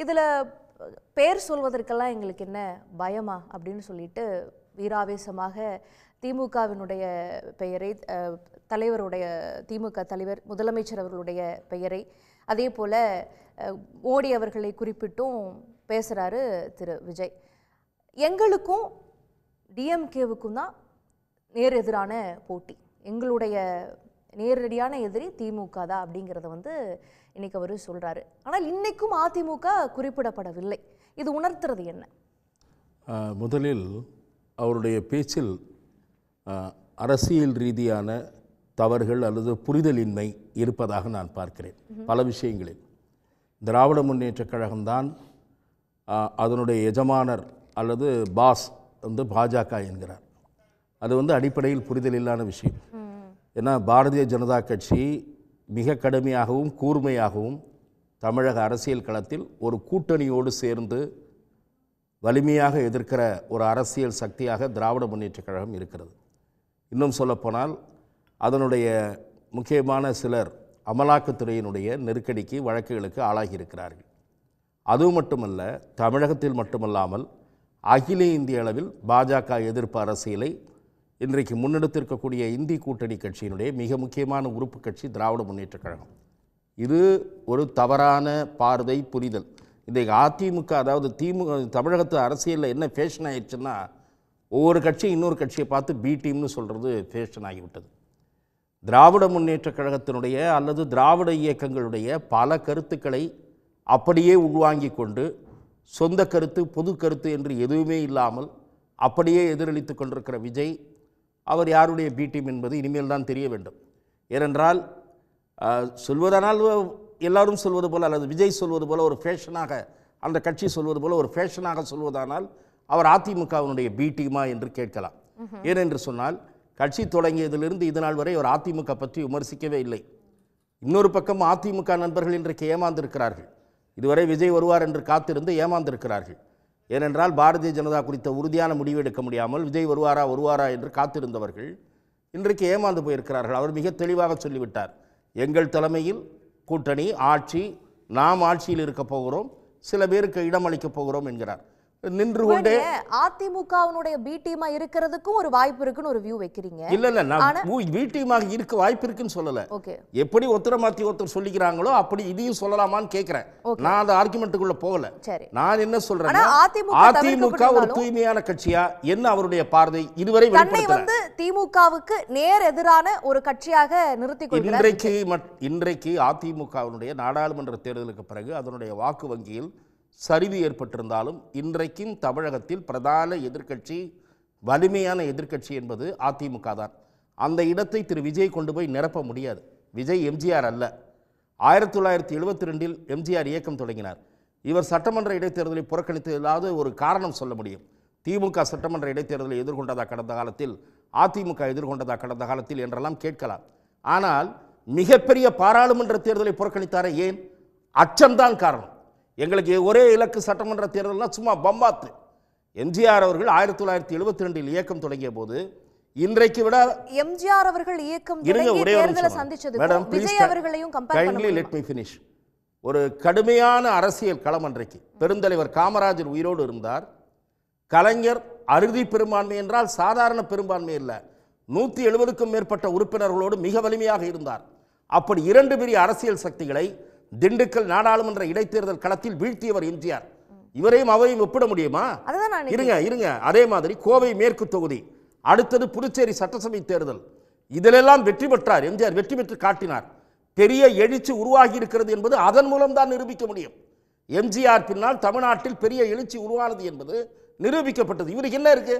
இதில் பேர் சொல்வதற்கெல்லாம் எங்களுக்கு என்ன பயமா அப்படின்னு சொல்லிட்டு வீராவேசமாக திமுகவினுடைய பெயரை, தலைவருடைய திமுக தலைவர் முதலமைச்சர் அவர்களுடைய பெயரை, அதே போல் மோடி அவர்களை குறிப்பிட்டும் பேசுகிறாரு திரு விஜய். எங்களுக்கும் டிஎம்கேவுக்கும் தான் நேர் எதிரான போட்டி, எங்களுடைய நேரடியான எதிரி திமுக தான் அப்படிங்கிறத இன்னைக்கு அவர் சொல்கிறாரு. ஆனால் இன்னைக்கும் அதிமுக குறிப்பிடப்படவில்லை. இது உணர்த்துறது என்ன? முதலில் அவருடைய பேச்சில் அரசியல் ரீதியான தவறுகள் அல்லது புரிதலின்மை இருப்பதாக நான் பார்க்கிறேன். பல விஷயங்களில் திராவிட முன்னேற்றக் கழகம்தான் அதனுடைய எஜமானர் அல்லது பாஸ் பாஜக என்கிறார். அது அடிப்படையில் புரிதல் இல்லாத விஷயம். ஏன்னா பாரதிய ஜனதா கட்சி மிக கடுமையாகவும் கூர்மையாகவும் தமிழக அரசியல் களத்தில் ஒரு கூட்டணியோடு சேர்ந்து வலிமையாக எதிர்க்கிற ஒரு அரசியல் சக்தியாக திராவிட முன்னேற்றக் கழகம் இருக்கிறது. இன்னும் சொல்லப்போனால் அதனுடைய முக்கியமான சிலர் அமலாக்கத்துறையினுடைய நெருக்கடிக்கு, வழக்குகளுக்கு ஆளாகியிருக்கிறார்கள். அது மட்டுமல்ல, தமிழகத்தில் மட்டுமல்லாமல் அகில இந்திய அளவில் பாஜக எதிர்ப்பு அரசியலை இன்றைக்கு முன்னெடுத்திருக்கக்கூடிய இந்தி கூட்டணி கட்சியினுடைய மிக முக்கியமான உறுப்பு கட்சி திராவிட முன்னேற்றக் கழகம். இது ஒரு தவறான பார்வை, புரிதல். இன்றைக்கு அதிமுக, அதாவது தமிழகத்து அரசியலில் என்ன ஃபேஷன் ஆயிடுச்சுன்னா, ஒவ்வொரு கட்சியும் இன்னொரு கட்சியை பார்த்து பி டீம்னு சொல்கிறது ஃபேஷன் ஆகிவிட்டது. திராவிட முன்னேற்றக் கழகத்தினுடைய அல்லது திராவிட இயக்கங்களுடைய பல கருத்துக்களை அப்படியே உள்வாங்கி கொண்டு சொந்த கருத்து, பொது கருத்து என்று எதுவுமே இல்லாமல் அப்படியே எதிரொலித்து கொண்டிருக்கிற விஜய், அவர் யாருடைய பி டீம் என்பது இனிமேல் தான் தெரிய வேண்டும். ஏனென்றால் சொல்வதனால் எல்லாரும் சொல்வது போல் அல்லது விஜய் சொல்வது போல் ஒரு ஃபேஷனாக, அந்த கட்சி சொல்வது போல் ஒரு ஃபேஷனாக சொல்வதானால் அவர் அதிமுகவினுடைய பி டீமா என்று கேட்கலாம். ஏனென்று சொன்னால், கட்சி தொடங்கியதிலிருந்து இது நாள் வரை அவர் அதிமுக பற்றி விமர்சிக்கவே இல்லை. இன்னொரு பக்கம் அதிமுக நண்பர்கள் இன்றைக்கு ஏமாந்திருக்கிறார்கள். இதுவரை விஜய் வருவார் என்று காத்திருந்து ஏமாந்திருக்கிறார்கள். ஏனென்றால் பாரதிய ஜனதா குறித்த உறுதியான முடிவு எடுக்க முடியாமல் விஜய் வருவாரா என்று காத்திருந்தவர்கள் இன்றைக்கு ஏமாந்து போயிருக்கிறார்கள். அவர் மிக தெளிவாக சொல்லிவிட்டார், எங்கள் தலைமையில் கூட்டணி ஆட்சி, நாம் ஆட்சியில் இருக்க போகிறோம், சில பேருக்கு இடம் அளிக்கப் போகிறோம் என்கிறார். நின்று கொண்டே அதிமுகவினுடைய பி டீமா இருக்கிறதுக்கும் ஒரு வாய்ப்பு இருக்குன்னு ஒரு வியூ வைக்கிறீங்க. இல்ல நான் பி டீமாக இருக்க வாய்ப்பு இருக்குன்னு சொல்லல. எப்படி ஒருத்தர மாத்தி ஒருத்தர் சொல்லிக்கிறாங்களோ அப்படி இதையும் சொல்லலாமான்னு கேட்கிறேன். நான் அந்த ஆர்குமெண்ட்டுக்குள்ள போகல. நான் என்ன சொல்றேன், அதிமுக ஒரு தூய்மையான கட்சியா என்ன அவருடைய பார்வை இதுவரை வெளிப்படுத்தல. திமுகவுக்கு நேர் எதிரான ஒரு கட்சியாக நிறுத்திக் கொள்கிறார். இன்றைக்கு அதிமுகவினுடைய நாடாளுமன்ற தேர்தலுக்கு பிறகு அதனுடைய வாக்கு வங்கியில் சரிவு ஏற்பட்டிருந்தாலும் இன்றைக்கும் தமிழகத்தில் பிரதான எதிர்க்கட்சி, வலிமையான எதிர்க்கட்சி என்பது அதிமுக தான். அந்த இடத்தை திரு விஜய் கொண்டு போய் நிரப்ப முடியாது. விஜய் எம்ஜிஆர் அல்ல. 1972 எம்ஜிஆர் இயக்கம் தொடங்கினார். இவர் சட்டமன்ற இடைத்தேர்தலை புறக்கணித்ததாவது ஒரு காரணம் சொல்ல முடியும். திமுக சட்டமன்ற இடைத்தேர்தலை எதிர்கொண்டதா கடந்த காலத்தில், அதிமுக எதிர்கொண்டதா கடந்த காலத்தில் என்றெல்லாம் கேட்கலாம். ஆனால் மிகப்பெரிய பாராளுமன்ற தேர்தலை புறக்கணித்தாரே, ஏன்? அச்சம்தான் காரணம். எங்களுக்கு ஒரே இலக்கு சட்டமன்ற தேர்தல்னா சும்மா பம்பாத்து. எம்ஜிஆர் அவர்கள் 1972 இயக்கம் தொடங்கிய போது இன்றைக்கு விட எம்ஜிஆர் அவர்கள் இயக்கம் ஒரு கடுமையான அரசியல் களம். அன்றைக்கு பெருந்தலைவர் காமராஜர் உயிரோடு இருந்தார். கலைஞர் அறுதி பெரும்பான்மை என்றால் சாதாரண பெரும்பான்மை இல்லை, 170க்கும் மேற்பட்ட உறுப்பினர்களோடு மிக வலிமையாக இருந்தார். அப்படி இரண்டு பெரிய அரசியல் சக்திகளை திண்டுக்கல் நாடாளுமன்ற இடைத்தேர்தல் களத்தில் வீழ்த்தியவர் எம்ஜிஆர். இவரையும் அவரையும் ஒப்பிட முடியுமா? இருங்க. அதே மாதிரி கோவை மேற்கு தொகுதி, அடுத்தது புதுச்சேரி சட்டசபை தேர்தல், இதிலெல்லாம் வெற்றி பெற்றார் எம்ஜிஆர். வெற்றி பெற்று காட்டினார். பெரிய எழுச்சி உருவாகி இருக்கிறது என்பது அதன் மூலம் தான் நிரூபிக்க முடியும். எம்ஜிஆர் பின்னால் தமிழ்நாட்டில் பெரிய எழுச்சி உருவானது என்பது நிரூபிக்கப்பட்டது. இவருக்கு என்ன இருக்கு?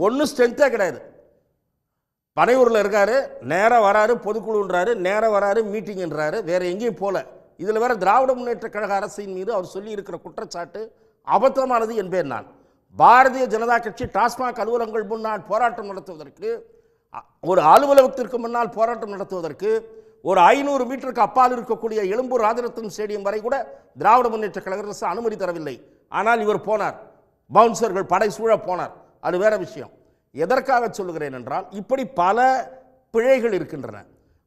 ஒன்னும் ஸ்ட்ரென்த்தே கிடையாது. பனையூரில் இருக்காரு, நேராக வராரு, பொதுக்குழுன்றாரு, நேராக வராரு, மீட்டிங்ன்றாரு, வேற எங்கேயும் போல. இதில் வேற திராவிட முன்னேற்ற கழக அரசின் மீது அவர் சொல்லி இருக்கிற குற்றச்சாட்டு அபத்தமானது என்பேன் நான். பாரதிய ஜனதா கட்சி டாஸ்மாக் அலுவலகங்கள் முன்னால் போராட்டம் நடத்துவதற்கு, ஒரு அலுவலகத்திற்கு முன்னால் போராட்டம் நடத்துவதற்கு ஒரு 500 மீட்டருக்கு அப்பால் இருக்கக்கூடிய எழும்பூர் ராஜரத்னம் ஸ்டேடியம் வரை கூட திராவிட முன்னேற்ற கழக அரசு அனுமதி தரவில்லை. ஆனால் இவர் போனார், பவுன்சர்கள் படை சூழ போனார். அது வேற விஷயம். எதற்காக சொல்லுகிறேன் என்றால், இப்படி பல பிழைகள் இருக்கின்றன.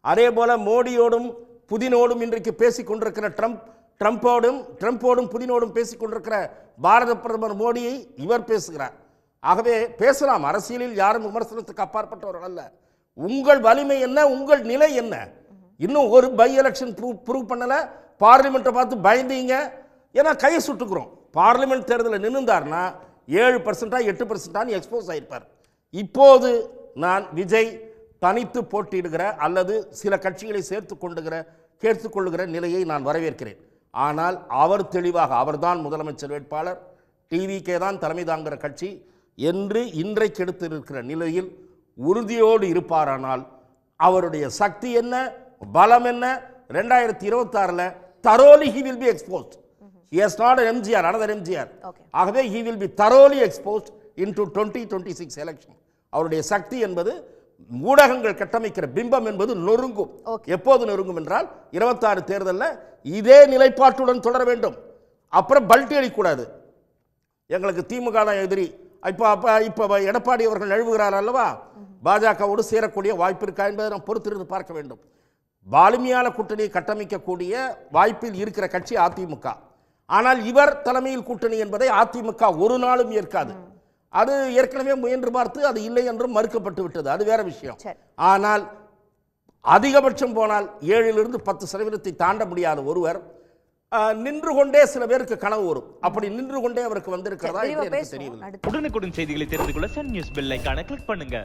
அதே போல மோடியோடும் புதினோடும் இன்றைக்கு பேசிக் கொண்டிருக்கிற ட்ரம்ப் ட்ரம்போடும் புதினோடும் பேசிக் கொண்டிருக்கிற பாரத பிரதமர் மோடியை இவர் பேசுகிறார். ஆகவே பேசலாம், அரசியலில் யாரும் விமர்சனத்துக்கு அப்பாற்பட்டவர்கள் அல்ல. உங்கள் வலிமை என்ன, உங்கள் நிலை என்ன? இன்னும் ஒரு பை எலெக்ஷன் ப்ரூவ் பண்ணல, பார்லிமெண்ட்டை பார்த்து பயந்தீங்க. ஏன்னா கையை சுட்டுக்கிறோம். பார்லிமெண்ட் தேர்தலில் நின்றுந்தார்னா 7% 8% எக்ஸ்போஸ் ஆயிருப்பார். இப்போது நான் விஜய் தனித்து போட்டியிடுகிற அல்லது சில கட்சிகளை சேர்த்துக்கொள்ளுகிற நிலையை நான் வரவேற்கிறேன். ஆனால் அவர் தெளிவாக, அவர்தான் முதலமைச்சர் வேட்பாளர், டிவிகே தான் தலைமை தாங்குகிற கட்சி என்று இன்றைக்கு எடுத்திருக்கிற நிலையில் உறுதியோடு இருப்பாரானால் அவருடைய சக்தி என்ன, பலம் என்ன, 2026 thoroughly he will be exposed. He is not an MGR, another MGR. ஆகவே he will be thoroughly exposed into 2026 election. அவருடைய சக்தி என்பது, ஊடகங்கள் கட்டமைக்கிற பிம்பம் என்பது நொறுங்கும். எப்போது நொறுங்கும் என்றால் 26 தேர்தலில் இதே நிலைப்பாட்டுடன் தொடர வேண்டும். அப்புறம் பல்ட்டி அடிக்கூடாது. எங்களுக்கு திமுக தான் எதிரி. இப்போ எடப்பாடி அவர்கள் நழுவுகிறார் அல்லவா, பாஜகவோடு சேரக்கூடிய வாய்ப்பு இருக்கா என்பதை நாம் பொறுத்திருந்து பார்க்க வேண்டும். வலிமையான கூட்டணியை கட்டமைக்கக்கூடிய வாய்ப்பில் இருக்கிற கட்சி அதிமுக. ஆனால் இவர் தலைமையில் கூட்டணி என்பதை அதிமுக ஒரு நாளும் ஏற்காது. அது ஏற்கனவே முயன்று பார்த்து அது இல்லை என்றும் மறுக்கப்பட்டு விட்டது, அது வேற விஷயம். ஆனால் அதிகபட்சம் போனால் 7 to 10% தாண்ட முடியாத ஒருவர் நின்று கொண்டே சில பேருக்கு கனவு வரும். அப்படி நின்று கொண்டே அவருக்கு வந்திருக்கிறதா தெரியவில்லை. உடனுக்குடன் செய்திகளை தெரிந்து கொள்ள சன் நியூஸ் பெல் ஐகானை கிளிக் பண்ணுங்க.